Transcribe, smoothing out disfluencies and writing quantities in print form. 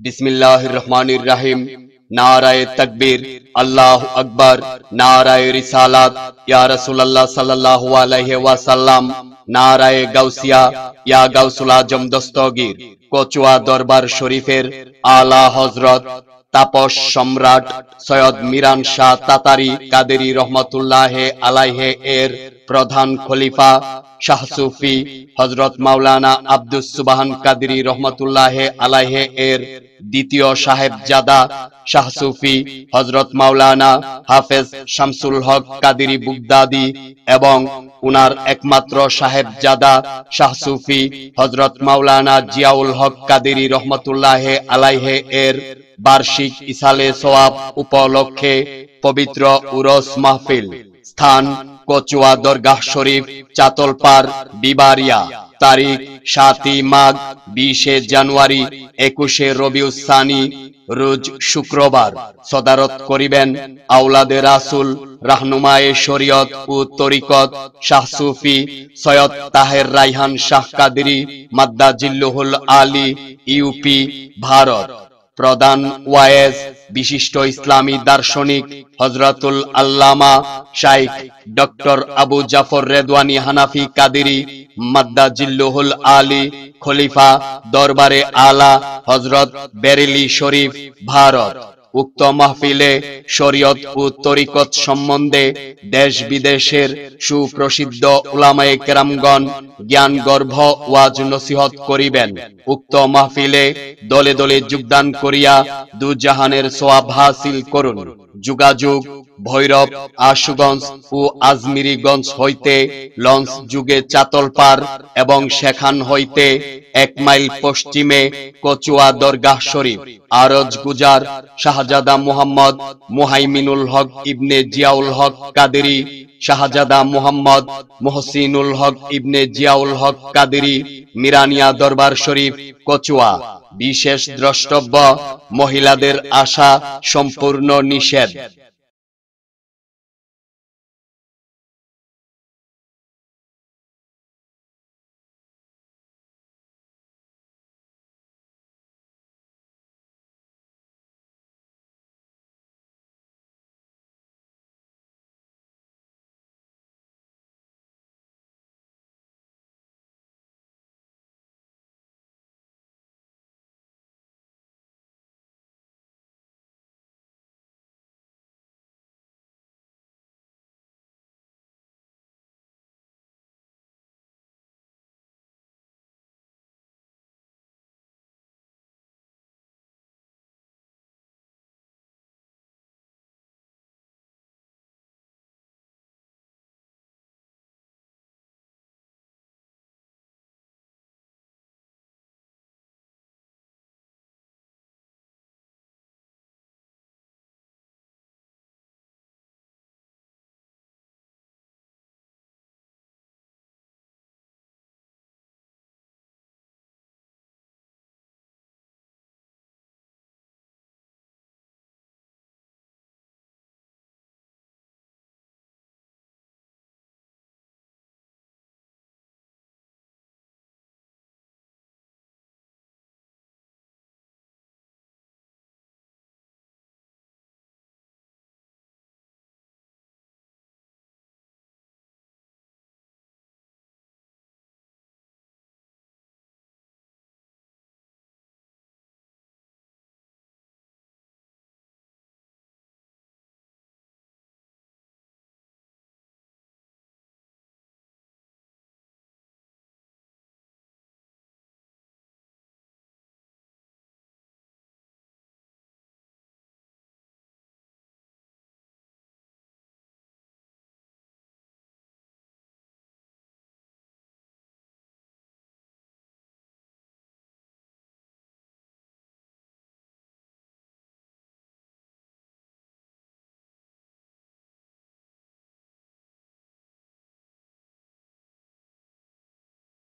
बिस्मिल्लाहिर रहमानिर रहीम। नाराए तकबीर, अल्लाहु अकबर। नाराए रिसालत, या रसूलल्लाह सल्लल्लाहु अलैहि वसल्लम। नाराए गौसिया, या गौसुल आजम दस्तगीर। कचुआ दरबार शरीफेर आला हजरत तापस सम्राट सैयद मिरान शाह तातारी कादेरी रहमतुल्लाह आलाइहे एर प्रधान खलीफा शाह सूफी हजरत मौलाना अब्दुस सुबहान कादेरी रहमतुल्लाह आलाइहे एर द्वितीय साहेबजादा शाह सूफी हजरत मौलाना हाफेज शामसुल हक कादेरी बुगदादी एवं उनार एकमात्र साहेबजादा शाह सूफी हजरत मौलाना जियाउल हक कादेरी रहमतुल्लाह आलाइहे एर वार्षिक इसाले सवाब उपलक्षे पवित्र उरस महफिल। स्थान कचुआ दरगाह शरीफ चातलपार बिबारिया। तारीख 7 माघ 20 জানুয়ারি 21 রবিউল সানি रोज शुक्रवार। सदारत करिबेन आउलादे रासुल रहनुमाए शरियत ও तरिकत शाह सूफी सैयद ताहेर रायहान शाह कादेरी माद्दाजिल्लुहुल आली यूपी भारत। प्रधान वाएज विशिष्ट इस्लामी दार्शनिक हजरतुल अल्लामा शाइख डॉक्टर अबू जाफर रेदवानी हानाफी कादेरी माद्दाजिल्लुहुल आली खलीफा दरबारे आला हजरत बेरेली शरीफ भारत। उक्त महफिले शरियत ও तरिकत सम्बन्धे देश विदेशेर सुप्रसिद्ध उलामाए केरामगण ज्ञान गर्भ ওয়াজ नसीहत करिबेन। उक्त महफिले दले दले योगदान करिया दु জাহানের सवाब हासिल करुन। যোগাযোগ भैरव आशुगंज ও आजमिरीगंज হইতে लंच যুগে চাতলপার এবং সেখান হইতে 1 মাইল পশ্চিমে কচুয়া দরগাহ শরীফ। আরজ গুজার শাহজাদা মোহাম্মদ মুহাইমিনুল হক ইবনে জিয়াউল হক কাদেরি শাহজাদা মোহাম্মদ মুহসিনুল হক ইবনে জিয়াউল হক কাদেরি মিরানিয়া দরবার শরীফ কচুয়া। বিশেষ দ্রষ্টব্য মহিলাদের আসা সম্পূর্ণ নিষেধ।